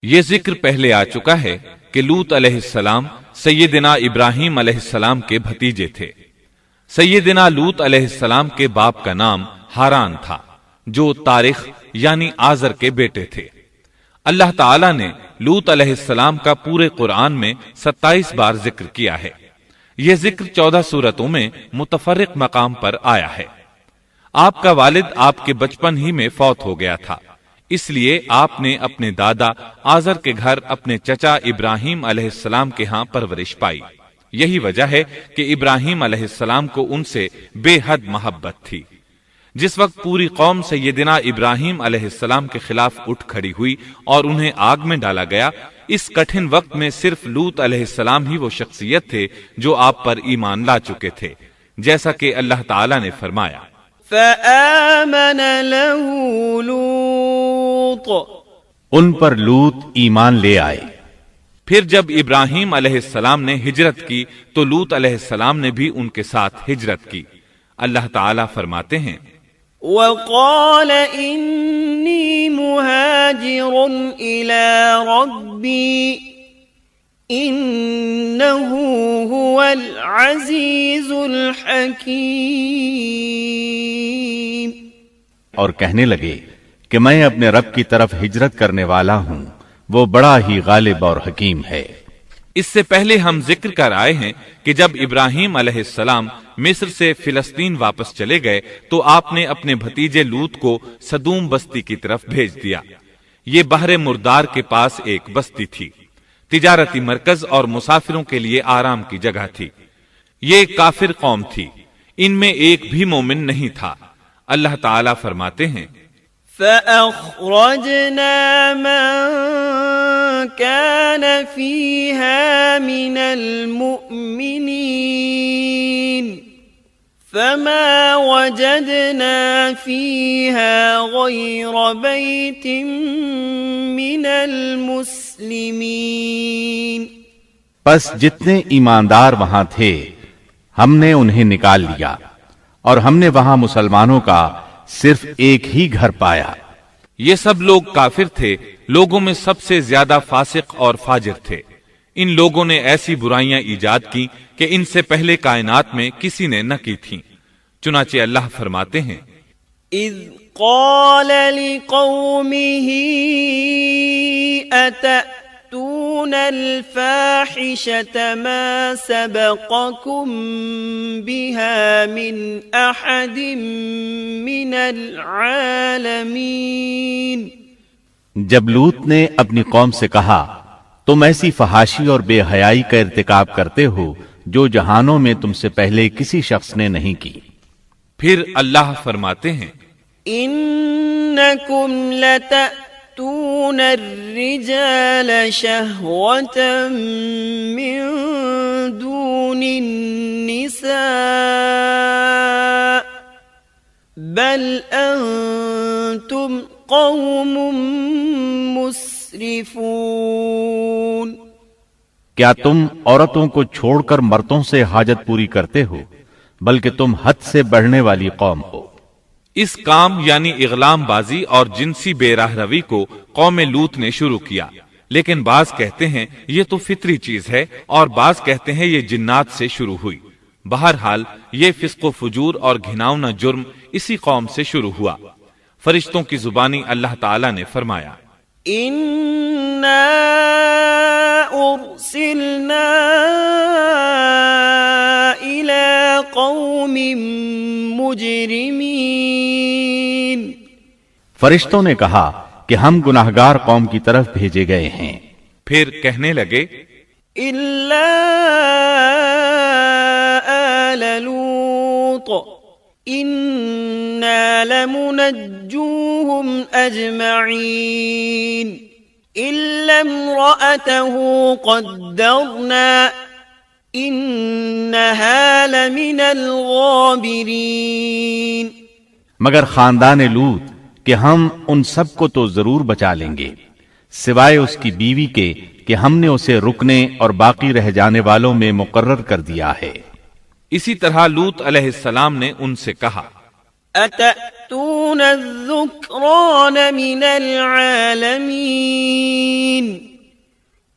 یہ ذکر پہلے آ چکا ہے کہ لوط علیہ السلام سیدنا ابراہیم علیہ السلام کے بھتیجے تھے۔ سیدنا لوط علیہ السلام کے باپ کا نام ہاران تھا، جو تارخ یعنی آزر کے بیٹے تھے۔ اللہ تعالی نے لوط علیہ السلام کا پورے قرآن میں 27 بار ذکر کیا ہے۔ یہ ذکر 14 سورتوں میں متفرق مقام پر آیا ہے۔ آپ کا والد آپ کے بچپن ہی میں فوت ہو گیا تھا، اس لیے آپ نے اپنے دادا آزر کے گھر اپنے چچا ابراہیم علیہ السلام کے ہاں پرورش پائی۔ یہی وجہ ہے کہ ابراہیم علیہ السلام کو ان سے بے حد محبت تھی۔ جس وقت پوری قوم سیدنا ابراہیم علیہ السلام کے خلاف اٹھ کھڑی ہوئی اور انہیں آگ میں ڈالا گیا، اس کٹھن وقت میں صرف لوط علیہ السلام ہی وہ شخصیت تھے جو آپ پر ایمان لا چکے تھے، جیسا کہ اللہ تعالی نے فرمایا فآمن له لوط، ان پر لوط ایمان لے آئے۔ پھر جب ابراہیم علیہ السلام نے ہجرت کی تو لوط علیہ السلام نے بھی ان کے ساتھ ہجرت کی۔ اللہ تعالیٰ فرماتے ہیں وقال انی مہاجر الی ربی انہ هو العزیز الحکیم، اور کہنے لگے کہ میں اپنے رب کی طرف ہجرت کرنے والا ہوں، وہ بڑا ہی غالب اور حکیم ہے۔ اس سے پہلے ہم ذکر کر آئے ہیں کہ جب ابراہیم علیہ السلام مصر سے فلسطین واپس چلے گئے تو آپ نے اپنے بھتیجے لوط کو سدوم بستی کی طرف بھیج دیا۔ یہ بحر مردار کے پاس ایک بستی تھی، تجارتی مرکز اور مسافروں کے لیے آرام کی جگہ تھی۔ یہ کافر قوم تھی، ان میں ایک بھی مومن نہیں تھا۔ اللہ تعالیٰ فرماتے ہیں فأخرجنا من كان فيها من المؤمنين فما وجدنا فيها غير بيت من المسلمين، پس جتنے ایماندار وہاں تھے ہم نے انہیں نکال لیا، اور ہم نے وہاں مسلمانوں کا صرف ایک ہی گھر پایا۔ یہ سب لوگ کافر تھے، لوگوں میں سب سے زیادہ فاسق اور فاجر تھے۔ ان لوگوں نے ایسی برائیاں ایجاد کی کہ ان سے پہلے کائنات میں کسی نے نہ کی تھیں۔ چنانچہ اللہ فرماتے ہیں اذ قال لقومه اتأتون الفاحشة ما سبقكم بها من احد من العالمین، جب لوط نے اپنی قوم سے کہا تم ایسی فحاشی اور بے حیائی کا ارتکاب کرتے ہو جو جہانوں میں تم سے پہلے کسی شخص نے نہیں کی۔ پھر اللہ فرماتے ہیں انکم لتأتون الرجال شہوة من دون النساء بل انتم قوم مسرفون، کیا تم عورتوں کو چھوڑ کر مردوں سے حاجت پوری کرتے ہو، بلکہ تم حد سے بڑھنے والی قوم ہو۔ اس کام یعنی اغلام بازی اور جنسی بے راہ روی کو قوم لوط نے شروع کیا، لیکن بعض کہتے ہیں یہ تو فطری چیز ہے اور بعض کہتے ہیں یہ جنات سے شروع ہوئی۔ بہرحال یہ فسق و فجور اور گھناؤنا جرم اسی قوم سے شروع ہوا۔ فرشتوں کی زبانی اللہ تعالی نے فرمایا اِنَّا أُرْسِلْنَا إِلَىٰ قَوْمٍ مُجْرِمِينَ، فرشتوں نے کہا کہ ہم گناہگار قوم کی طرف بھیجے گئے ہیں۔ پھر کہنے لگے إِلَّا آلَ لُوطٍ إِنَّا لَمُنَجُّوهُمْ أَجْمَعِينَ إِلَّا امْرَأَتَهُ قَدَّرْنَا إِنَّهَا لَمِنَ الْغَابِرِينَ، مگر خاندان لوط کہ ہم ان سب کو تو ضرور بچا لیں گے سوائے اس کی بیوی کے کہ ہم نے اسے رکنے اور باقی رہ جانے والوں میں مقرر کر دیا ہے۔ اسی طرح لوط علیہ السلام نے ان سے کہا أَتَأْتُونَ الذُّكْرَانَ مِنَ الْعَالَمِينَ،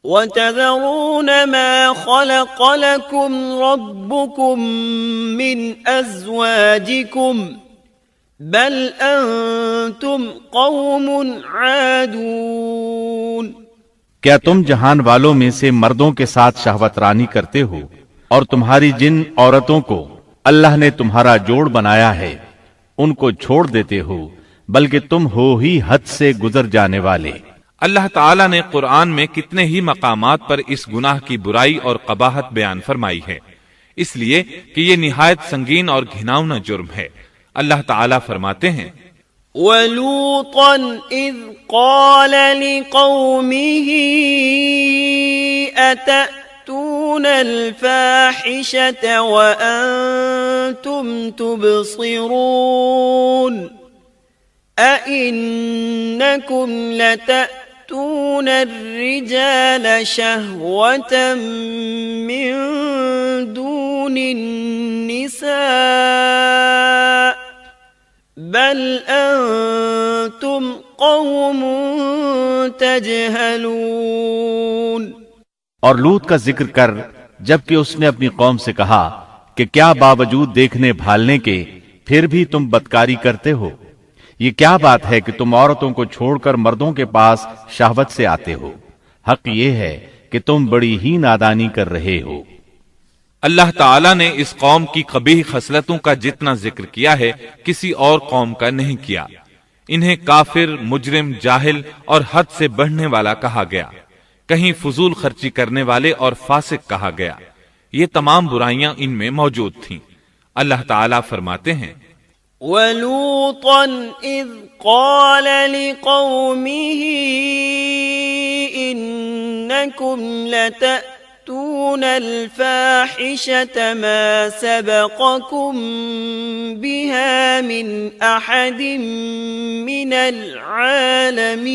وتذرون ما خلق لكم ربكم من أزواجكم بل أنتم قوم عادون۔ کیا تم جہان والوں میں سے مردوں کے ساتھ شہوت رانی کرتے ہو اور تمہاری جن عورتوں کو اللہ نے تمہارا جوڑ بنایا ہے ان کو چھوڑ دیتے ہو، بلکہ تم ہو ہی حد سے گزر جانے والے۔ اللہ تعالیٰ نے قرآن میں کتنے ہی مقامات پر اس گناہ کی برائی اور قباحت بیان فرمائی ہے، اس لیے کہ یہ نہایت سنگین اور گھناؤنا جرم ہے۔ اللہ تعالیٰ فرماتے ہیں وَلُوطًا إِذْ قَالَ لِقَوْمِهِ أَتَأْتُونَ الْفَاحِشَةَ وَأَنْتُمْ تُبْصِرُونَ أَإِنَّكُمْ لَتَأْتُونَ الرِّجَالَ شَهْوَةً مِّن دُونِ النِّسَاءِ بل انتم قوم تجہلون۔ اور لوط کا ذکر کر جبکہ اس نے اپنی قوم سے کہا کہ کیا باوجود دیکھنے بھالنے کے پھر بھی تم بدکاری کرتے ہو؟ یہ کیا بات ہے کہ تم عورتوں کو چھوڑ کر مردوں کے پاس شہوت سے آتے ہو؟ حق یہ ہے کہ تم بڑی ہی نادانی کر رہے ہو۔ اللہ تعالیٰ نے اس قوم کی قبیح خصلتوں کا جتنا ذکر کیا ہے کسی اور قوم کا نہیں کیا۔ انہیں کافر، مجرم، جاہل اور حد سے بڑھنے والا کہا گیا، کہیں فضول خرچی کرنے والے اور فاسق کہا گیا۔ یہ تمام برائیاں ان میں موجود تھیں۔ اللہ تعالیٰ فرماتے ہیں وَلُوطًا إِذْ قَالَ لِقَوْمِهِ إِنَّكُمْ لَتَأْتُونَ الْفَاحِشَةَ مَا سَبَقَكُمْ بِهَا مِنْ أَحَدٍ مِّنَ الْعَالَمِينَ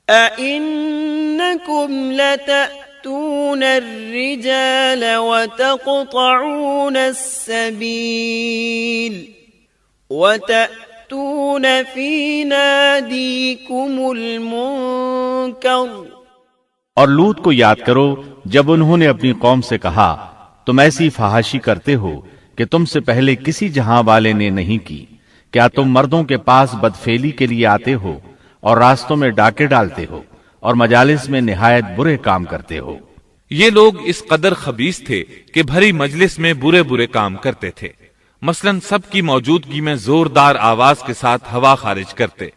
أَإِنَّكُمْ لَتَأْتُونَ الرِّجَالَ وَتَقْطَعُونَ السَّبِيلَ وَتَأْتُونَ فِي نَادِيكُمُ الْمُنكَرَ۔ اور لوط کو یاد کرو جب انہوں نے اپنی قوم سے کہا تم ایسی فحاشی کرتے ہو کہ تم سے پہلے کسی جہاں والے نے نہیں کی۔ کیا تم مردوں کے پاس بدفعلی کے لیے آتے ہو اور راستوں میں ڈاکے ڈالتے ہو اور مجالس میں نہایت برے کام کرتے ہو؟ یہ لوگ اس قدر خبیث تھے کہ بھری مجلس میں برے برے کام کرتے تھے۔ مثلا سب کی موجودگی میں زوردار آواز کے ساتھ ہوا خارج کرتے،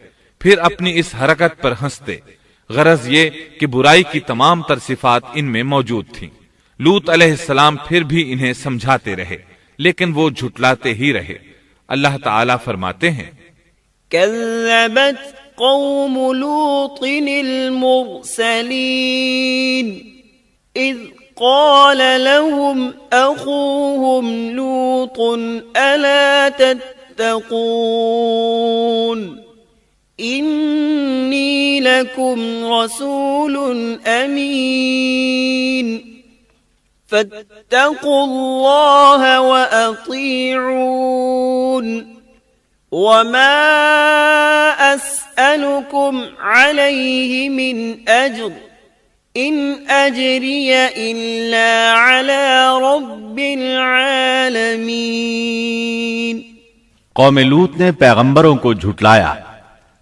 پھر اپنی اس حرکت پر ہنستے۔ غرض یہ کہ برائی کی تمام تر صفات ان میں موجود تھیں۔ لوط علیہ السلام پھر بھی انہیں سمجھاتے رہے لیکن وہ جھٹلاتے ہی رہے۔ اللہ تعالیٰ فرماتے ہیں كذبت قوم لوط المرسلين إذ قال لهم أخوهم لوط ألا تتقون إني لكم رسول أمين فاتقوا الله وأطيعون وما أسألكم عليه من أجر إن أجري إلا على رب العالمين۔ قوم لوط نے پیغمبروں کو جھٹلایا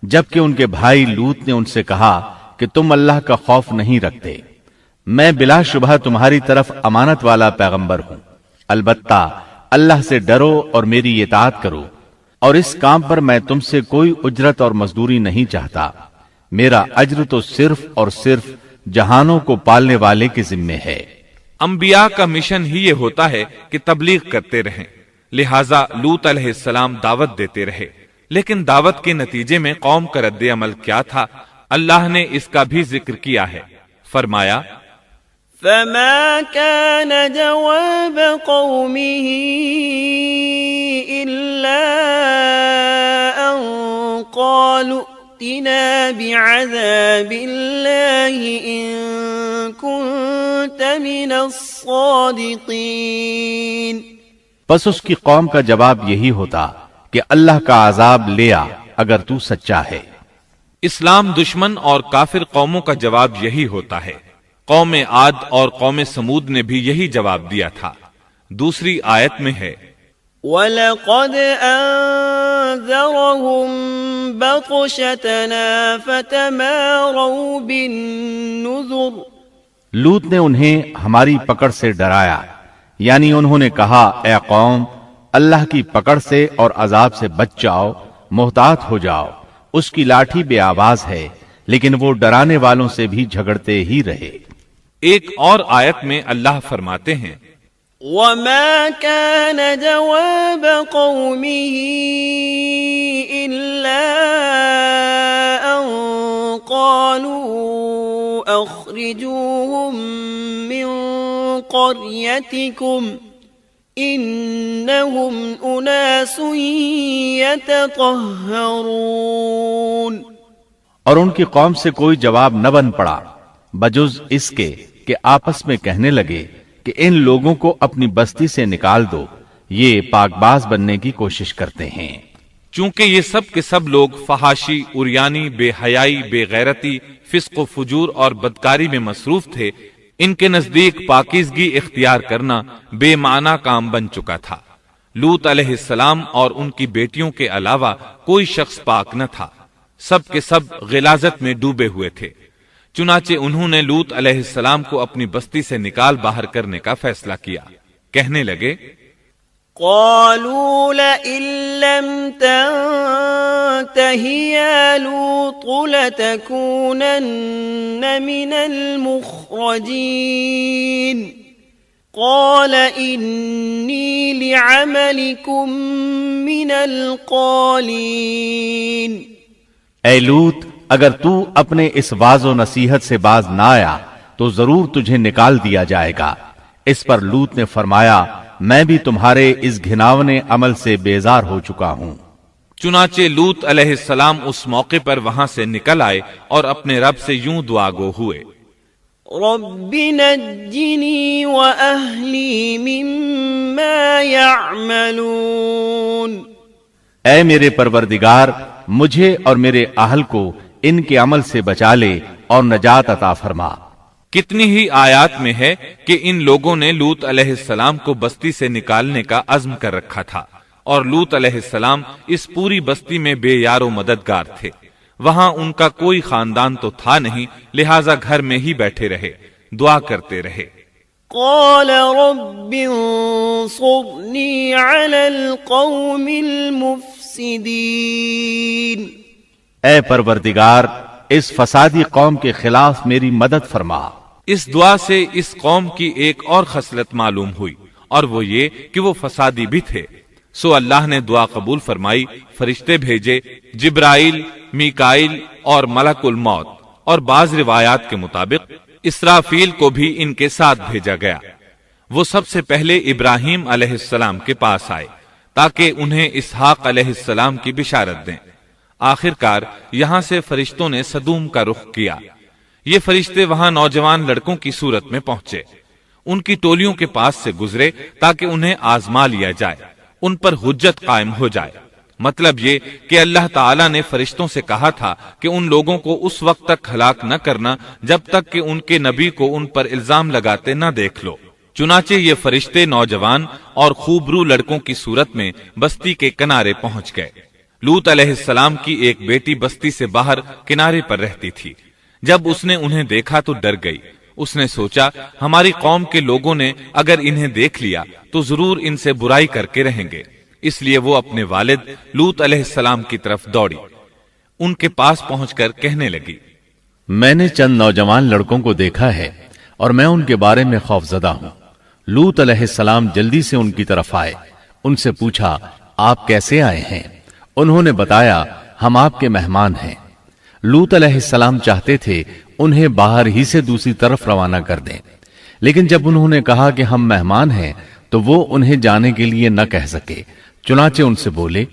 جبکہ ان کے بھائی لوط نے ان سے کہا کہ تم اللہ کا خوف نہیں رکھتے۔ میں بلا شبہ تمہاری طرف امانت والا پیغمبر ہوں، البتہ اللہ سے ڈرو اور میری اطاعت کرو، اور اس کام پر میں تم سے کوئی اجرت اور مزدوری نہیں چاہتا۔ میرا اجر تو صرف اور صرف جہانوں کو پالنے والے کے ذمے ہے۔ انبیاء کا مشن ہی یہ ہوتا ہے کہ تبلیغ کرتے رہیں، لہٰذا لوط علیہ السلام دعوت دیتے رہے، لیکن دعوت کے نتیجے میں قوم کا رد عمل کیا تھا اللہ نے اس کا بھی ذکر کیا ہے۔ فرمایا فما كان جواب قومه إلا أن قالوا ائتنا بعذاب الله إن كنت من الصادقين۔ پس اس کی قوم کا جواب یہی ہوتا کہ اللہ کا عذاب لے آ اگر تو سچا ہے۔ اسلام دشمن اور کافر قوموں کا جواب یہی ہوتا ہے۔ قوم عاد اور قوم سمود نے بھی یہی جواب دیا تھا۔ دوسری آیت میں ہے وَلَقَدْ أَنذَرَهُمْ بَطْشَتَنَا فَتَمَارَوْا بِالنُّذُرِ۔ لوط نے انہیں ہماری پکڑ سے ڈرایا، یعنی انہوں نے کہا اے قوم، اللہ کی پکڑ سے اور عذاب سے بچ جاؤ، محتاط ہو جاؤ، اس کی لاٹھی بے آواز ہے، لیکن وہ ڈرانے والوں سے بھی جھگڑتے ہی رہے۔ ایک اور آیت میں اللہ فرماتے ہیں وَمَا كَانَ جَوَابَ قَوْمِهِ إِلَّا أَن قَالُوا أَخْرِجُوهُم مِّن قَرْيَتِكُمْ إِنَّهُمْ أُنَاسٌ يَتَطَهَّرُونَ۔ اور ان کی قوم سے کوئی جواب نہ بن پڑا بجز اس کے کہ آپس میں کہنے لگے کہ ان لوگوں کو اپنی بستی سے نکال دو، یہ پاک باز بننے کی کوشش کرتے ہیں۔ چونکہ یہ سب کے سب لوگ فحاشی، عریانی، بے حیائی، بے غیرتی، فسق و فجور اور بدکاری میں مصروف تھے، ان کے نزدیک پاکیزگی اختیار کرنا بے معنی کام بن چکا تھا۔ لوط علیہ السلام اور ان کی بیٹیوں کے علاوہ کوئی شخص پاک نہ تھا، سب کے سب غلاظت میں ڈوبے ہوئے تھے۔ چنانچہ انہوں نے لوط علیہ السلام کو اپنی بستی سے نکال باہر کرنے کا فیصلہ کیا۔ کہنے لگے قالوا لئن لم تنته يا لوط لتكونن من المخرجين قال إني لعملكم من القالين۔ اے لوط، اگر تو اپنے اس واعظ و نصیحت سے باز نہ آیا تو ضرور تجھے نکال دیا جائے گا۔ اس پر لوط نے فرمایا میں بھی تمہارے اس گھناونے عمل سے بیزار ہو چکا ہوں۔ چنانچہ لوط علیہ السلام اس موقع پر وہاں سے نکل آئے اور اپنے رب سے یوں دعا گو ہوئے رب نجنی وأہلی مما يعملون۔ اے میرے پروردگار، مجھے اور میرے اہل کو ان کے عمل سے بچا لے اور نجات عطا فرما۔ کتنی ہی آیات میں ہے کہ ان لوگوں نے لوط علیہ السلام کو بستی سے نکالنے کا عزم کر رکھا تھا، اور لوط علیہ السلام اس پوری بستی میں بے یار و مددگار تھے۔ وہاں ان کا کوئی خاندان تو تھا نہیں، لہٰذا گھر میں ہی بیٹھے رہے، دعا کرتے رہے۔ قال رب انصرنی علی القوم المفسدین۔ اے پروردگار، اس فسادی قوم کے خلاف میری مدد فرما۔ اس دعا سے اس قوم کی ایک اور خصلت معلوم ہوئی، اور وہ یہ کہ وہ فسادی بھی تھے۔ سو اللہ نے دعا قبول فرمائی، فرشتے بھیجے، جبرائیل، میکائیل اور ملک الموت، اور بعض روایات کے مطابق اسرافیل کو بھی ان کے ساتھ بھیجا گیا۔ وہ سب سے پہلے ابراہیم علیہ السلام کے پاس آئے تاکہ انہیں اسحاق علیہ السلام کی بشارت دیں۔ آخر کار یہاں سے فرشتوں نے سدوم کا رخ کیا۔ یہ فرشتے وہاں نوجوان لڑکوں کی صورت میں پہنچے، ان کی ٹولیوں کے پاس سے گزرے تاکہ انہیں آزما لیا جائے، ان پر حجت قائم ہو جائے۔ مطلب یہ کہ اللہ تعالیٰ نے فرشتوں سے کہا تھا کہ ان لوگوں کو اس وقت تک ہلاک نہ کرنا جب تک کہ ان کے نبی کو ان پر الزام لگاتے نہ دیکھ لو۔ چنانچہ یہ فرشتے نوجوان اور خوبرو لڑکوں کی صورت میں بستی کے کنارے پہنچ گئے۔ لوط علیہ السلام کی ایک بیٹی بستی سے باہر کنارے پر رہتی تھی۔ جب اس نے انہیں دیکھا تو ڈر گئی۔ اس نے سوچا ہماری قوم کے لوگوں نے اگر انہیں دیکھ لیا تو ضرور ان سے برائی کر کے رہیں گے، اس لیے وہ اپنے والد لوط علیہ السلام کی طرف دوڑی۔ ان کے پاس پہنچ کر کہنے لگی میں نے چند نوجوان لڑکوں کو دیکھا ہے اور میں ان کے بارے میں خوفزدہ ہوں۔ لوط علیہ السلام جلدی سے ان کی طرف آئے، ان سے پوچھا آپ کیسے آئے ہیں؟ انہوں نے بتایا ہم آپ کے مہمان ہیں۔ لوط علیہ السلام چاہتے تھے انہیں باہر ہی سے دوسری طرف روانہ کر دیں، لیکن جب انہوں نے کہا کہ ہم مہمان ہیں تو وہ انہیں جانے کے لیے نہ کہہ سکے، چنانچہ ان سے بولے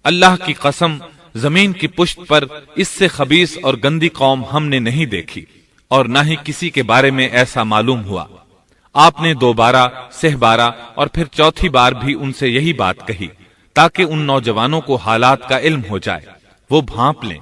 اللہ کی قسم، زمین کی پشت پر اس سے خبیث اور گندی قوم ہم نے نہیں دیکھی، اور نہ ہی کسی کے بارے میں ایسا معلوم ہوا۔ آپ نے 2 بار، 6 بار اور پھر 4تھی بار بھی ان سے یہی بات کہی تاکہ ان نوجوانوں کو حالات کا علم ہو جائے، وہ بھانپ لیں۔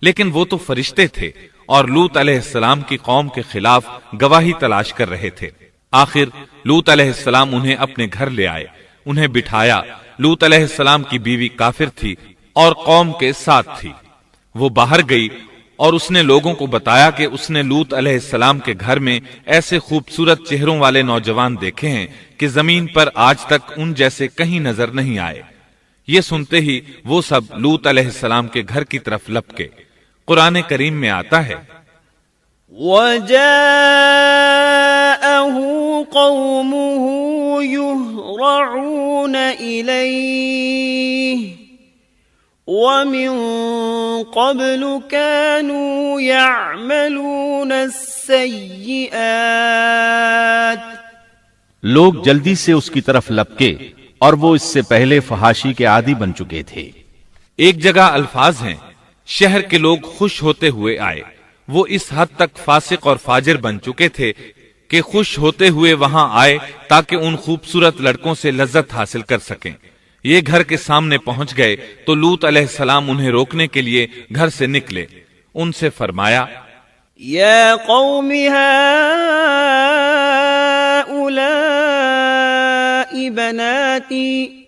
لیکن وہ تو فرشتے تھے اور لوط علیہ السلام کی قوم کے خلاف گواہی تلاش کر رہے تھے۔ آخر لوط علیہ السلام انہیں اپنے گھر لے آئے، انہیں بٹھایا۔ لوط علیہ السلام کی بیوی کافر تھی اور قوم کے ساتھ تھی۔ وہ باہر گئی اور اس نے لوگوں کو بتایا کہ اس نے لوط علیہ السلام کے گھر میں ایسے خوبصورت چہروں والے نوجوان دیکھے ہیں کہ زمین پر آج تک ان جیسے کہیں نظر نہیں آئے۔ یہ سنتے ہی وہ سب لوط علیہ السلام کے گھر کی طرف لپکے۔ قرآن کریم میں آتا ہے وَجَاءَهُ قَوْمُهُ يُهْرَعُونَ إِلَيْهِ وَمِن قَبْلُ كَانُوا يَعْمَلُونَ السَّيِّئَاتِ لوگ جلدی سے اس کی طرف لپکے اور وہ اس سے پہلے فحاشی کے عادی بن چکے تھے۔ ایک جگہ الفاظ ہیں شہر کے لوگ خوش ہوتے ہوئے آئے۔ وہ اس حد تک فاسق اور فاجر بن چکے تھے کہ خوش ہوتے ہوئے وہاں آئے تاکہ ان خوبصورت لڑکوں سے لذت حاصل کر سکیں۔ یہ گھر کے سامنے پہنچ گئے تو لوط علیہ السلام انہیں روکنے کے لیے گھر سے نکلے۔ ان سے فرمایا یا قوم هؤلاء بناتی،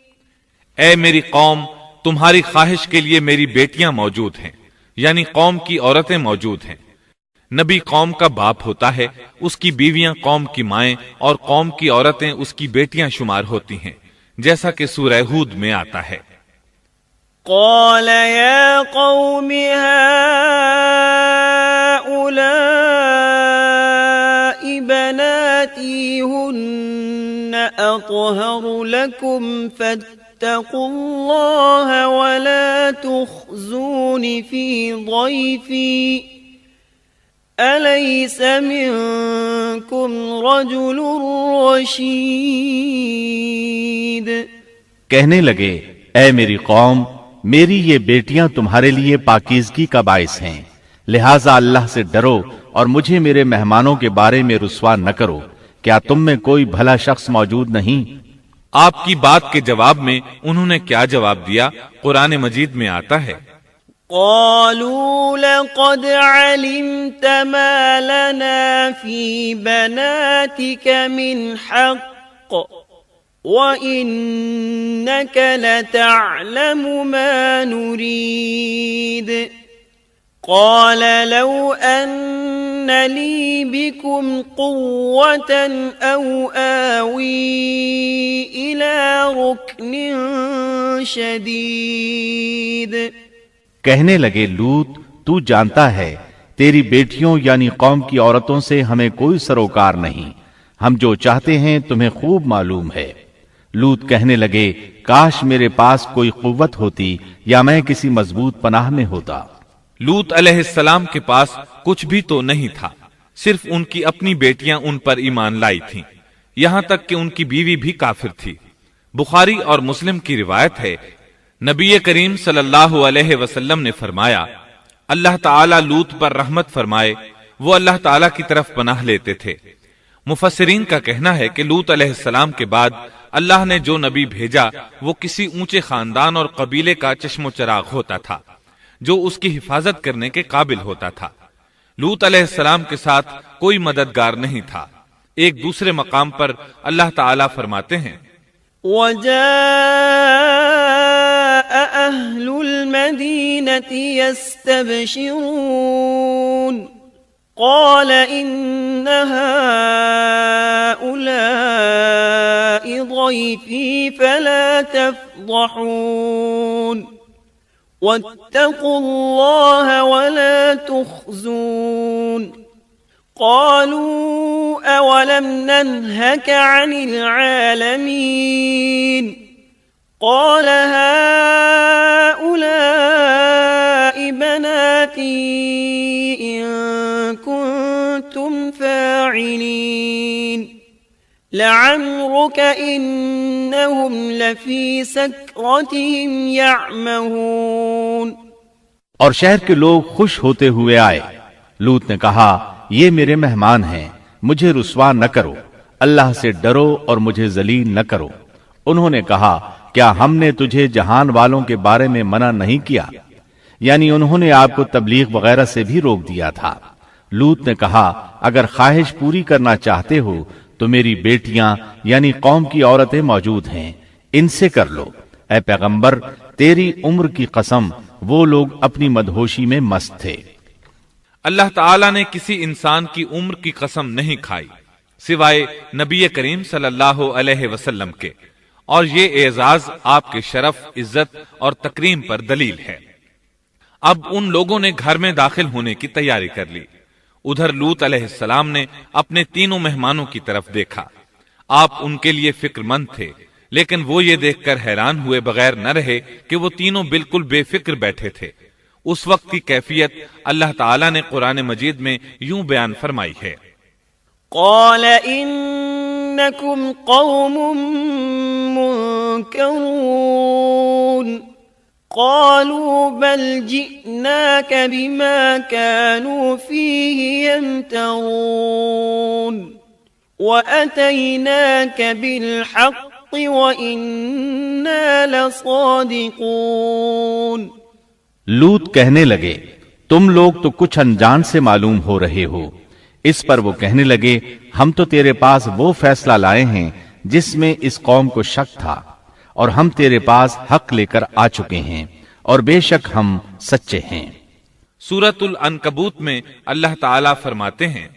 اے میری قوم، تمہاری خواہش کے لیے میری بیٹیاں موجود ہیں، یعنی قوم کی عورتیں موجود ہیں۔ نبی قوم کا باپ ہوتا ہے، اس کی بیویاں قوم کی مائیں اور قوم کی عورتیں اس کی بیٹیاں شمار ہوتی ہیں، جیسا کہ سورہ ہود میں آتا ہے۔ قال یا قوم هؤلاء بناتی هن اطہر لکم فاتقوا اللہ ولا تخزون فی ضیفی أَلَيْسَ مِنكُمْ رَجُلٌ رَشِيدٌ کہنے لگے اے میری قوم، میری یہ بیٹیاں تمہارے لیے پاکیزگی کا باعث ہیں، لہٰذا اللہ سے ڈرو اور مجھے میرے مہمانوں کے بارے میں رسوا نہ کرو۔ کیا تم میں کوئی بھلا شخص موجود نہیں؟ آپ کی بات کے جواب میں انہوں نے کیا جواب دیا؟ قرآن مجید میں آتا ہے قالوا لقد علمت ما لنا في بناتك من حق وإنك لتعلم ما نريد قال لو أن لي بكم قوة أو آوي إلى ركن شديد کہنے لگے لوط، تو جانتا ہے تیری بیٹیوں یعنی قوم کی عورتوں سے ہمیں کوئی سروکار نہیں، ہم جو چاہتے ہیں تمہیں خوب معلوم ہے۔ لوط کہنے لگے کاش میرے پاس کوئی قوت ہوتی یا میں کسی مضبوط پناہ میں ہوتا۔ لوط علیہ السلام کے پاس کچھ بھی تو نہیں تھا، صرف ان کی اپنی بیٹیاں ان پر ایمان لائی تھیں، یہاں تک کہ ان کی بیوی بھی کافر تھی۔ بخاری اور مسلم کی روایت ہے، نبی کریم صلی اللہ علیہ وسلم نے فرمایا اللہ تعالیٰ لوط پر رحمت فرمائے، وہ اللہ تعالیٰ کی طرف پناہ لیتے تھے۔ مفسرین کا کہنا ہے کہ لوط علیہ السلام کے بعد اللہ نے جو نبی بھیجا وہ کسی اونچے خاندان اور قبیلے کا چشم و چراغ ہوتا تھا جو اس کی حفاظت کرنے کے قابل ہوتا تھا۔ لوط علیہ السلام کے ساتھ کوئی مددگار نہیں تھا۔ ایک دوسرے مقام پر اللہ تعالیٰ فرماتے ہیں وَجَاءَ أَهْلُ الْمَدِينَةِ يَسْتَبْشِرُونَ قَالَ إِنَّ هَؤُلَاءِ ضَيْفِي فَلَا تَفْضَحُونَ وَاتَّقُوا اللَّهَ وَلَا تُخْزُونَ قالوا أولم ننهك عن العالمين قال هؤلاء بناتي إن كنتم فاعلين لعمرك إنهم لفي سكرتهم يعمهون اور شہر کے لوگ خوش ہوتے ہوئے آئے۔ لوط نے کہا یہ میرے مہمان ہیں، مجھے رسوا نہ کرو، اللہ سے ڈرو اور مجھے ذلیل نہ کرو۔ انہوں نے کہا کیا ہم نے تجھے جہان والوں کے بارے میں منع نہیں کیا؟ یعنی انہوں نے آپ کو تبلیغ وغیرہ سے بھی روک دیا تھا۔ لوط نے کہا اگر خواہش پوری کرنا چاہتے ہو تو میری بیٹیاں یعنی قوم کی عورتیں موجود ہیں، ان سے کر لو۔ اے پیغمبر تیری عمر کی قسم وہ لوگ اپنی مدہوشی میں مست تھے۔ اللہ تعالیٰ نے کسی انسان کی عمر کی قسم نہیں کھائی سوائے نبی کریم صلی اللہ علیہ وسلم کے، اور یہ اعزاز آپ کے شرف، عزت اور تکریم پر دلیل ہے۔ اب ان لوگوں نے گھر میں داخل ہونے کی تیاری کر لی۔ ادھر لوط علیہ السلام نے اپنے تینوں مہمانوں کی طرف دیکھا۔ آپ ان کے لیے فکر مند تھے، لیکن وہ یہ دیکھ کر حیران ہوئے بغیر نہ رہے کہ وہ تینوں بالکل بے فکر بیٹھے تھے۔ اس وقت کی کیفیت اللہ تعالیٰ نے قرآن مجید میں یوں بیان فرمائی ہے: قال انکم قوم منکرون قالوا بل جئناك بما كانوا فيه يمترون وأتيناك بالحق وإنا لصادقون۔ لوط کہنے لگے تم لوگ تو کچھ انجان سے معلوم ہو رہے ہو۔ اس پر وہ کہنے لگے ہم تو تیرے پاس وہ فیصلہ لائے ہیں جس میں اس قوم کو شک تھا، اور ہم تیرے پاس حق لے کر آ چکے ہیں، اور بے شک ہم سچے ہیں۔ سورۃ العنکبوت میں اللہ تعالیٰ فرماتے ہیں: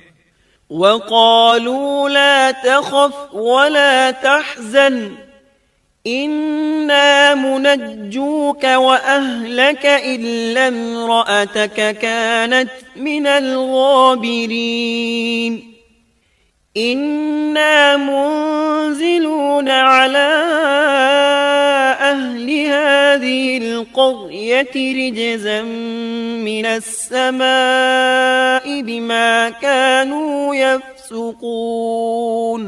وَقَالُوا لَا تَخَفْ وَلَا تَحْزَنْ إِنَّا مُنَجُّوكَ وَأَهْلَكَ إِلَّا امْرَأَتَكَ كَانَتْ مِنَ الْغَابِرِينَ إِنَّا مُنزِلُونَ عَلَىٰ أَهْلِ هَٰذِهِ الْقَرْيَةِ رِجْزًا مِّنَ السَّمَاءِ بِمَا كَانُوا يَفْسُقُونَ۔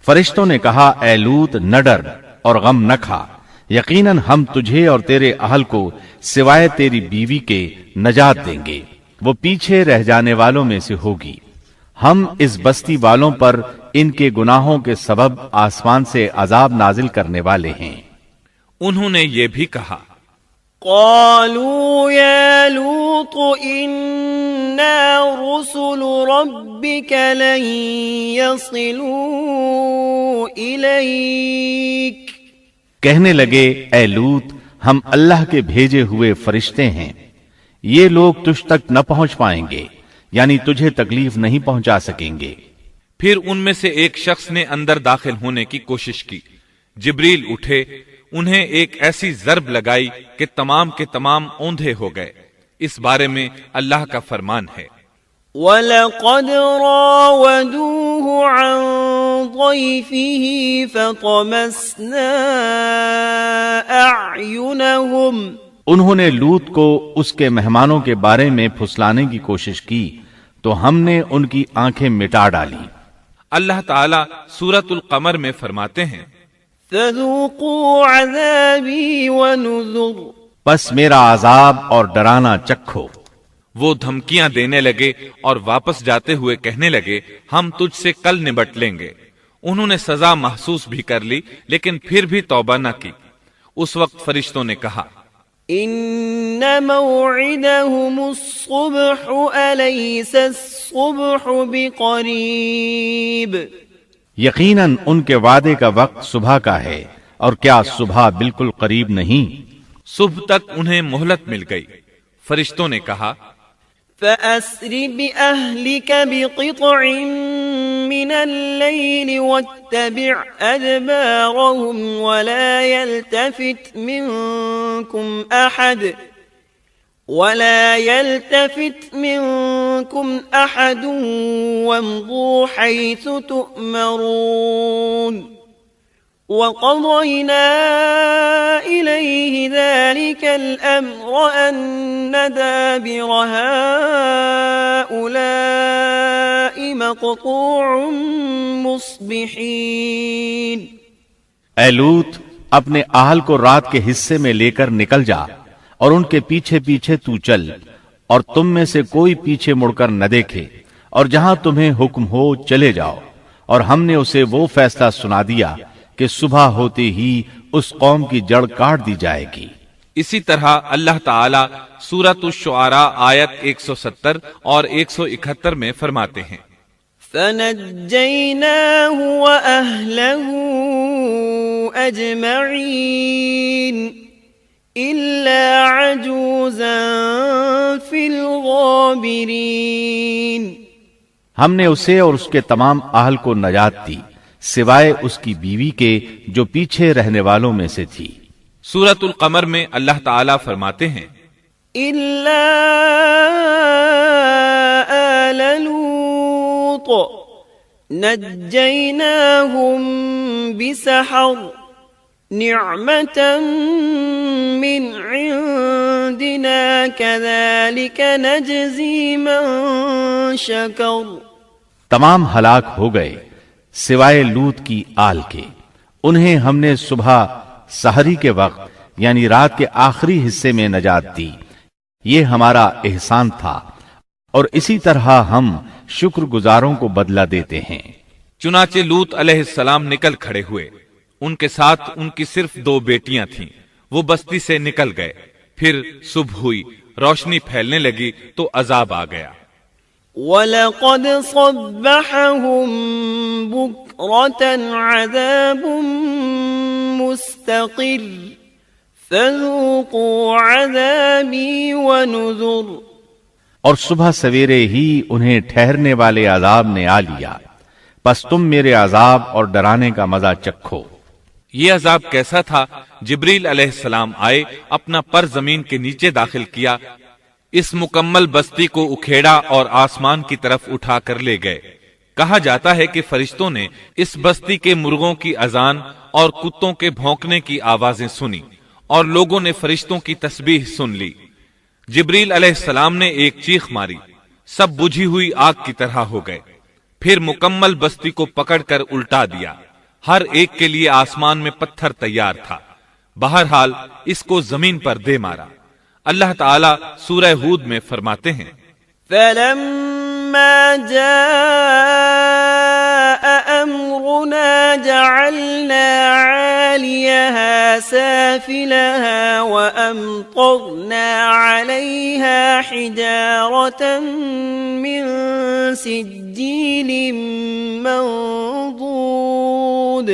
فرشتوں نے کہا اے لوط نہ ڈر اور غم نہ کھا، یقیناً ہم تجھے اور تیرے اہل کو سوائے تیری بیوی کے نجات دیں گے، وہ پیچھے رہ جانے والوں میں سے ہوگی۔ ہم اس بستی والوں پر ان کے گناہوں کے سبب آسمان سے عذاب نازل کرنے والے ہیں۔ انہوں نے یہ بھی کہا: قالوا يا لوط إنا رسل ربك لن يصلوا إليك۔ کہنے لگے اے لوط ہم اللہ کے بھیجے ہوئے فرشتے ہیں، یہ لوگ تجھ تک نہ پہنچ پائیں گے، یعنی تجھے تکلیف نہیں پہنچا سکیں گے۔ پھر ان میں سے ایک شخص نے اندر داخل ہونے کی کوشش کی۔ جبریل اٹھے، انہیں ایک ایسی ضرب لگائی کہ تمام کے تمام اوندھے ہو گئے۔ اس بارے میں اللہ کا فرمان ہے: وَلَقَدْ رَاوَدُوهُ عَنْ ضَيْفِهِ فَطَمَسْنَا أَعْيُنَهُمْ۔ انہوں نے لوط کو اس کے مہمانوں کے بارے میں پھسلانے کی کوشش کی تو ہم نے ان کی آنکھیں مٹا ڈالی۔ اللہ تعالیٰ سورۃ القمر میں فرماتے ہیں: فَذُوقُوا عَذَابِي وَنُذُرِ۔ پس میرا عذاب اور ڈرانا چکھو۔ وہ دھمکیاں دینے لگے اور واپس جاتے ہوئے کہنے لگے ہم تجھ سے کل نبٹ لیں گے۔ انہوں نے سزا محسوس بھی کر لی لیکن پھر بھی توبہ نہ کی۔ اس وقت فرشتوں نے کہا: إِنَّ مَوْعِدَهُمُ الصُّبْحُ أَلَيْسَ الصُّبْحُ بِقَرِيبٍ۔ یقیناً ان کے وعدے کا وقت صبح کا ہے، اور کیا صبح بالکل قریب نہیں؟ صبح تک انہیں مہلت مل گئی۔ فرشتوں نے کہا: فَأَسْرِ بِأَهْلِكَ بِقِطْعٍ مِّنَ اللَّيْلِ وَاتَّبِعْ أَدْبَارَهُمْ وَلَا يَلْتَفِتْ مِنكُمْ أَحَدٌ وَامْضُوا حَيْثُ تُؤْمَرُونَ وَقَضَيْنَا إِلَيْهِ ذَلِكَ الْأَمْرَ أَنَّ دَابِرَ هَٰؤُلَاءِ مَقْطُوعٌ مُصْبِحِينَ۔ اے لوط اپنے اہل کو رات کے حصے میں لے کر نکل جا اور ان کے پیچھے پیچھے تو چل، اور تم میں سے کوئی پیچھے مڑ کر نہ دیکھے، اور جہاں تمہیں حکم ہو چلے جاؤ۔ اور ہم نے اسے وہ فیصلہ سنا دیا کہ صبح ہوتے ہی اس قوم کی جڑ کاٹ دی جائے گی۔ اسی طرح اللہ تعالی سورۃ الشعراء آیت 170 اور 171 میں فرماتے ہیں فنجيناه وأهله أجمعين إلا عجوزا في الغابرين ہم نے اسے اور اس کے تمام اہل کو نجات دی سوائے اس کی بیوی کے جو پیچھے رہنے والوں میں سے تھی۔ سورۃ القمر میں اللہ تعالیٰ فرماتے ہیں إلا آل لوط نجيناهم بسحر نعمة من عندنا كذلك نجزي من شكر تمام ہلاک ہو گئے سوائے لوط کی آل کے، انہیں ہم نے صبح سحری کے وقت یعنی رات کے آخری حصے میں نجات دی، یہ ہمارا احسان تھا، اور اسی طرح ہم شکر گزاروں کو بدلہ دیتے ہیں۔ چنانچہ لوط علیہ السلام نکل کھڑے ہوئے، ان کے ساتھ ان کی صرف 2 بیٹیاں تھیں، وہ بستی سے نکل گئے، پھر صبح ہوئی، روشنی پھیلنے لگی تو عذاب آ گیا۔ وَلَقَدْ صَبَّحَهُم بُكْرَةً عَذَابٌ مُسْتَقِرٌّ فَذُوقُوا عَذَابِي وَنُذُرِ اور صبح سویرے ہی انہیں ٹھہرنے والے عذاب نے آ لیا، پس تم میرے عذاب اور ڈرانے کا مزہ چکھو۔ یہ عذاب کیسا تھا؟ جبریل علیہ السلام آئے، اپنا پر زمین کے نیچے داخل کیا، اس مکمل بستی کو اکھیڑا اور آسمان کی طرف اٹھا کر لے گئے۔ کہا جاتا ہے کہ فرشتوں نے اس بستی کے مرغوں کی اذان اور کتوں کے بھونکنے کی آوازیں سنی، اور لوگوں نے فرشتوں کی تسبیح سن لی۔ جبریل علیہ السلام نے ایک چیخ ماری، سب بجھی ہوئی آگ کی طرح ہو گئے، پھر مکمل بستی کو پکڑ کر الٹا دیا، ہر ایک کے لیے آسمان میں پتھر تیار تھا، بہرحال اس کو زمین پر دے مارا۔ اللہ تعالیٰ سورہ ہود میں فرماتے ہیں فَلَمَّا جَاءَ أَمْرُنَا جَعَلْنَا عَالِيَهَا سَافِلَهَا وَأَمْطَرْنَا عَلَيْهَا حِجَارَةً مِّن سِجِّيلٍ مَّنضُودٍ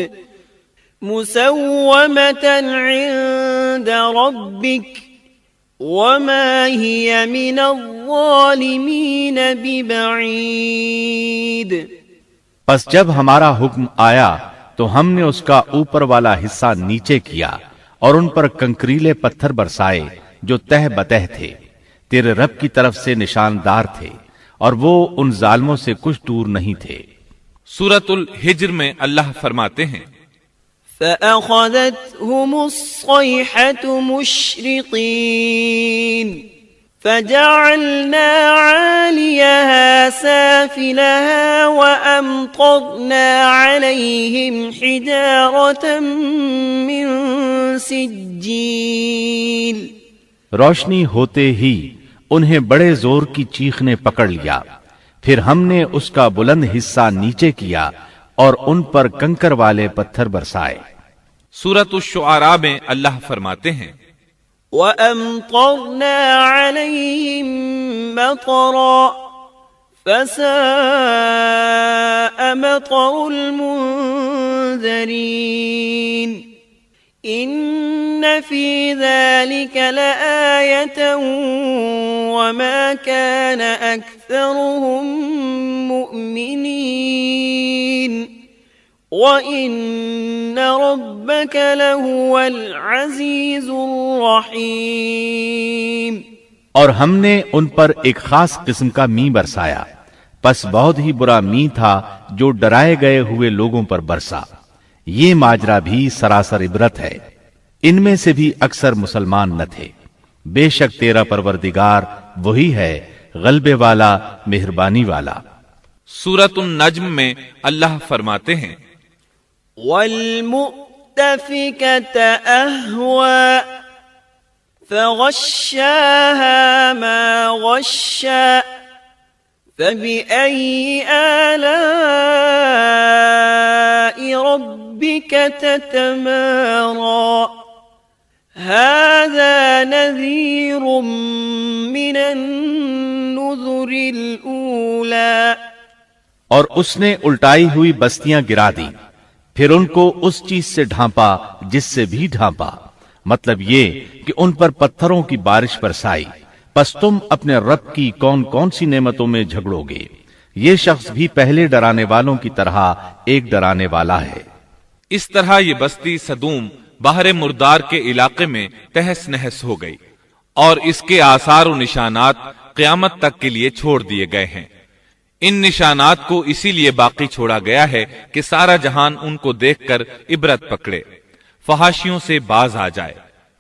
مُّسَوَّمَةً عِندَ رَبِّكَ وَمَا هِيَ مِنَ الظَّالِمِينَ بِبَعِيدٍ پس جب ہمارا حکم آیا تو ہم نے اس کا اوپر والا حصہ نیچے کیا اور ان پر کنکریلے پتھر برسائے جو تہ بتہ تھے، تیرے رب کی طرف سے نشاندار تھے، اور وہ ان ظالموں سے کچھ دور نہیں تھے۔ سورۃ الحجر میں اللہ فرماتے ہیں فَأَخَذَتْهُمُ الصَّيْحَةُ مُشْرِقِينَ فَجَعَلْنَا عَالِيَهَا سَافِلَهَا وَأَمْطَرْنَا عَلَيْهِمْ حِجَارَةً مِّن سِجِّيلٍ روشنی ہوتے ہی انہیں بڑے زور کی چیخ نے پکڑ لیا، پھر ہم نے اس کا بلند حصہ نیچے کیا اور ان پر کنکر والے پتھر برسائے۔ سورۃ الشعراء میں اللہ فرماتے ہیں وَأَمْطَرْنَا عَلَيْهِمْ مَطَرًا فَسَاءَ مَطَرُ الْمُنذَرِينَ إِنَّ فِي ذَلِكَ لَآيَةً وَمَا كَانَ أَكْثَرُهُم مُؤْمِنِينَ وَإِنَّ رَبَّكَ لَهُوَ الْعَزِيزُ الرَّحِيمُ اور ہم نے ان پر ایک خاص قسم کا می برسایا، پس بہت ہی برا می تھا جو ڈرائے گئے ہوئے لوگوں پر برسا۔ یہ ماجرا بھی سراسر عبرت ہے، ان میں سے بھی اکثر مسلمان نہ تھے۔ بے شک تیرا پروردگار وہی ہے، غلبے والا، مہربانی والا۔ سورۃ النجم میں اللہ فرماتے ہیں وَالْمُؤْتَفِكَةَ أَهْوَىٰ فَغَشَّاهَا مَا غَشَّىٰ فَبِأَيِّ آلَاءِ رَبِّكَ تَتَمَارَىٰ هذا نذير من النذر الأولى اور اس نے الٹائی ہوئی بستیاں گرا دی، پھر ان کو اس چیز سے ڈھانپا جس سے بھی ڈھانپا، مطلب یہ کہ ان پر پتھروں کی بارش برسائی، پس تم اپنے رب کی کون کون سی نعمتوں میں جھگڑو گے۔ یہ شخص بھی پہلے ڈرانے والوں کی طرح ایک ڈرانے والا ہے۔ اس طرح یہ بستی سدوم بحر مردار کے علاقے میں تہس نہس ہو گئی، اور اس کے آثار و نشانات قیامت تک کے لیے چھوڑ دیے گئے ہیں۔ ان نشانات کو اسی لیے باقی چھوڑا گیا ہے کہ سارا جہان ان کو دیکھ کر عبرت پکڑے، فحاشیوں سے باز آ جائے،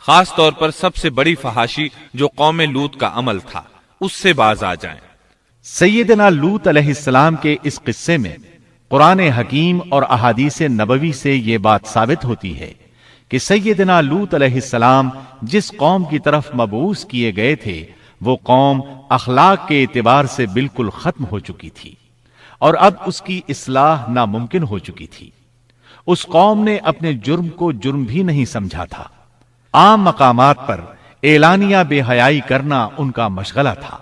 خاص طور پر سب سے بڑی فحاشی جو قوم لوط کا عمل تھا اس سے باز آ جائیں۔ سیدنا لوط علیہ السلام کے اس قصے میں قرآن حکیم اور احادیث نبوی سے یہ بات ثابت ہوتی ہے کہ سیدنا لوط علیہ السلام جس قوم کی طرف مبعوث کیے گئے تھے وہ قوم اخلاق کے اعتبار سے بالکل ختم ہو چکی تھی، اور اب اس کی اصلاح ناممکن ہو چکی تھی۔ اس قوم نے اپنے جرم کو جرم بھی نہیں سمجھا تھا۔ عام مقامات پر اعلانیہ بے حیائی کرنا ان کا مشغلہ تھا۔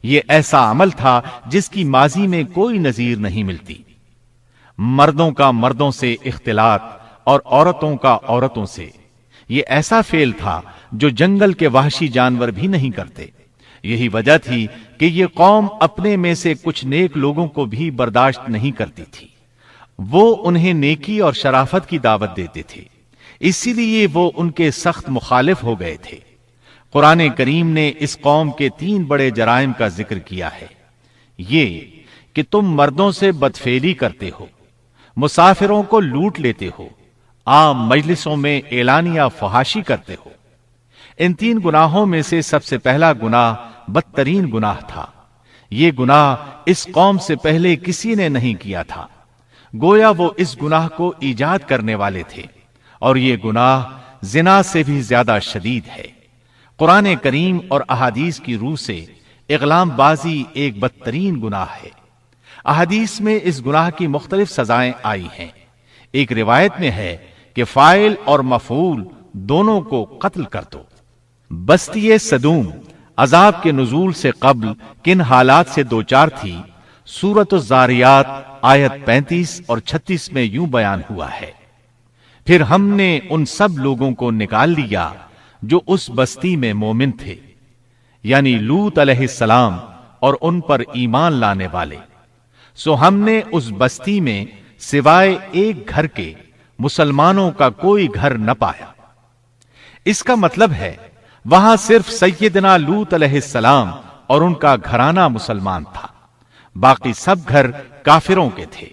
یہ ایسا عمل تھا جس کی ماضی میں کوئی نظیر نہیں ملتی۔ مردوں کا مردوں سے اختلاط اور عورتوں کا عورتوں سے، یہ ایسا فعل تھا جو جنگل کے وحشی جانور بھی نہیں کرتے۔ یہی وجہ تھی کہ یہ قوم اپنے میں سے کچھ نیک لوگوں کو بھی برداشت نہیں کرتی تھی۔ وہ انہیں نیکی اور شرافت کی دعوت دیتے تھے، اسی لیے وہ ان کے سخت مخالف ہو گئے تھے۔ قرآن کریم نے اس قوم کے 3 بڑے جرائم کا ذکر کیا ہے۔ یہ کہ تم مردوں سے بدفعلی کرتے ہو، مسافروں کو لوٹ لیتے ہو، عام مجلسوں میں اعلانیہ فحاشی کرتے ہو۔ ان 3 گناہوں میں سے سب سے پہلا گناہ بدترین گناہ تھا۔ یہ گناہ اس قوم سے پہلے کسی نے نہیں کیا تھا، گویا وہ اس گناہ کو ایجاد کرنے والے تھے، اور یہ گناہ زنا سے بھی زیادہ شدید ہے۔ قرآن کریم اور احادیث کی روح سے اغلام بازی ایک بدترین گناہ ہے۔ احادیث میں اس گناہ کی مختلف سزائیں آئی ہیں۔ ایک روایت میں ہے کہ فاعل اور مفعول دونوں کو قتل کر دو۔ بستی سدوم عذاب کے نزول سے قبل کن حالات سے دوچار تھی، سورۃ الزاریات آیت 35 اور 36 میں یوں بیان ہوا ہے: پھر ہم نے ان سب لوگوں کو نکال لیا جو اس بستی میں مومن تھے، یعنی لوط علیہ السلام اور ان پر ایمان لانے والے، سو ہم نے اس بستی میں سوائے ایک گھر کے مسلمانوں کا کوئی گھر نہ پایا۔ اس کا مطلب ہے وہاں صرف سیدنا لوط علیہ السلام اور ان کا گھرانہ مسلمان تھا، باقی سب گھر کافروں کے تھے۔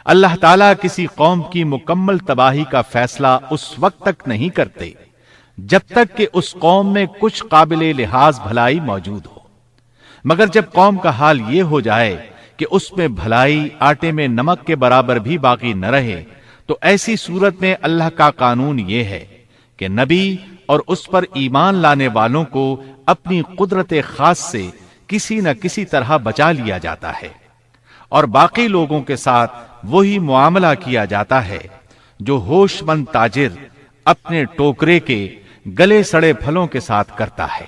اللہ تعالیٰ کسی قوم کی مکمل تباہی کا فیصلہ اس وقت تک نہیں کرتے جب تک کہ اس قوم میں کچھ قابل لحاظ بھلائی موجود ہو، مگر جب قوم کا حال یہ ہو جائے کہ اس میں بھلائی آٹے میں نمک کے برابر بھی باقی نہ رہے، تو ایسی صورت میں اللہ کا قانون یہ ہے کہ نبی اور اس پر ایمان لانے والوں کو اپنی قدرت خاص سے کسی نہ کسی طرح بچا لیا جاتا ہے، اور باقی لوگوں کے ساتھ وہی معاملہ کیا جاتا ہے جو ہوش مند تاجر اپنے ٹوکرے کے گلے سڑے پھلوں کے ساتھ کرتا ہے۔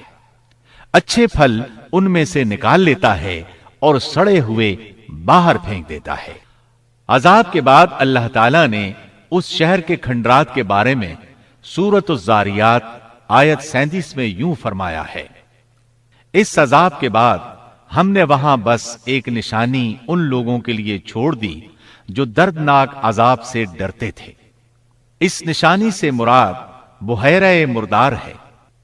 اچھے پھل ان میں سے نکال لیتا ہے اور سڑے ہوئے باہر پھینک دیتا ہے۔ عذاب کے بعد اللہ تعالیٰ نے اس شہر کے کھنڈرات کے بارے میں سورۃ الزاریات آیت 37 میں یوں فرمایا ہے: اس عذاب کے بعد ہم نے وہاں بس ایک نشانی ان لوگوں کے لیے چھوڑ دی جو دردناک عذاب سے ڈرتے تھے۔ اس نشانی سے مراد بحیرہ مردار ہے۔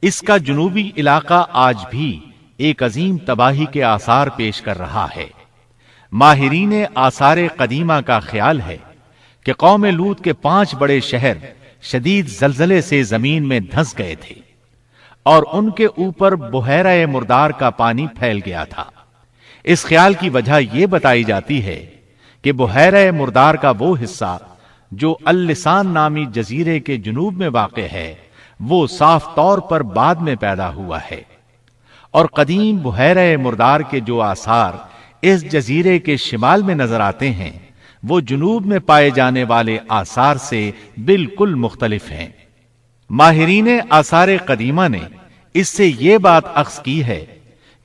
اس کا جنوبی علاقہ آج بھی ایک عظیم تباہی کے آثار پیش کر رہا ہے۔ ماہرین آثار قدیمہ کا خیال ہے کہ قوم لوط کے 5 بڑے شہر شدید زلزلے سے زمین میں دھنس گئے تھے، اور ان کے اوپر بحیرہ مردار کا پانی پھیل گیا تھا۔ اس خیال کی وجہ یہ بتائی جاتی ہے کہ بحیرہ مردار کا وہ حصہ جو اللسان نامی جزیرے کے جنوب میں واقع ہے، وہ صاف طور پر بعد میں پیدا ہوا ہے، اور قدیم بحیرہ مردار کے جو آثار اس جزیرے کے شمال میں نظر آتے ہیں وہ جنوب میں پائے جانے والے آثار سے بالکل مختلف ہیں۔ ماہرین آثار قدیمہ نے اس سے یہ بات اخذ کی ہے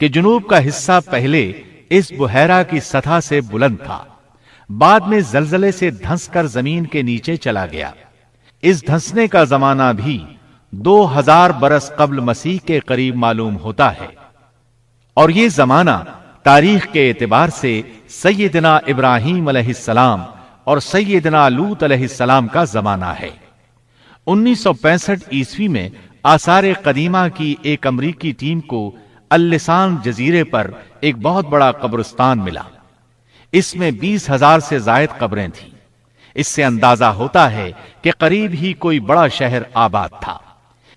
کہ جنوب کا حصہ پہلے اس بحیرہ کی سطح سے بلند تھا، بعد میں زلزلے سے دھنس کر زمین کے نیچے چلا گیا۔ اس دھنسنے کا زمانہ بھی 2000 برس قبل مسیح کے قریب معلوم ہوتا ہے، اور یہ زمانہ تاریخ کے اعتبار سے سیدنا ابراہیم علیہ السلام اور سیدنا لوط علیہ السلام کا زمانہ ہے۔ 1965 عیسوی میں آثار قدیمہ کی ایک امریکی ٹیم کو اللسان جزیرے پر ایک بہت بڑا قبرستان ملا۔ اس میں 20,000 سے زائد قبریں تھیں۔ اس سے اندازہ ہوتا ہے کہ قریب ہی کوئی بڑا شہر آباد تھا۔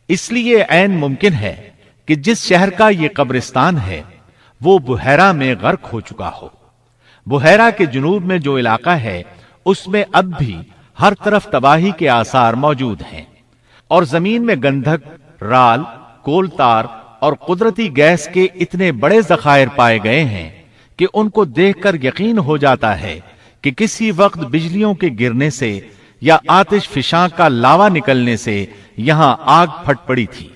اس لیے عین ممکن ہے کہ جس شہر کا یہ قبرستان ہے وہ بحیرہ میں غرق ہو چکا ہو۔ بحیرہ کے جنوب میں جو علاقہ ہے اس میں اب بھی ہر طرف تباہی کے آثار موجود ہیں، اور زمین میں گندھک، رال، کول تار اور قدرتی گیس کے اتنے بڑے ذخائر پائے گئے ہیں کہ ان کو دیکھ کر یقین ہو جاتا ہے کہ کسی وقت بجلیوں کے گرنے سے یا آتش فشاں کا لاوا نکلنے سے یہاں آگ پھٹ پڑی تھی۔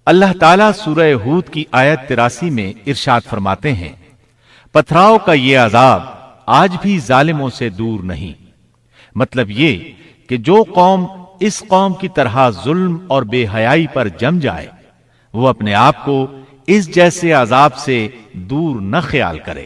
اللہ تعالیٰ سورہ ہود کی آیت 83 میں ارشاد فرماتے ہیں، پتھراؤ کا یہ عذاب آج بھی ظالموں سے دور نہیں۔ مطلب یہ کہ جو قوم اس قوم کی طرح ظلم اور بے حیائی پر جم جائے وہ اپنے آپ کو اس جیسے عذاب سے دور نہ خیال کرے۔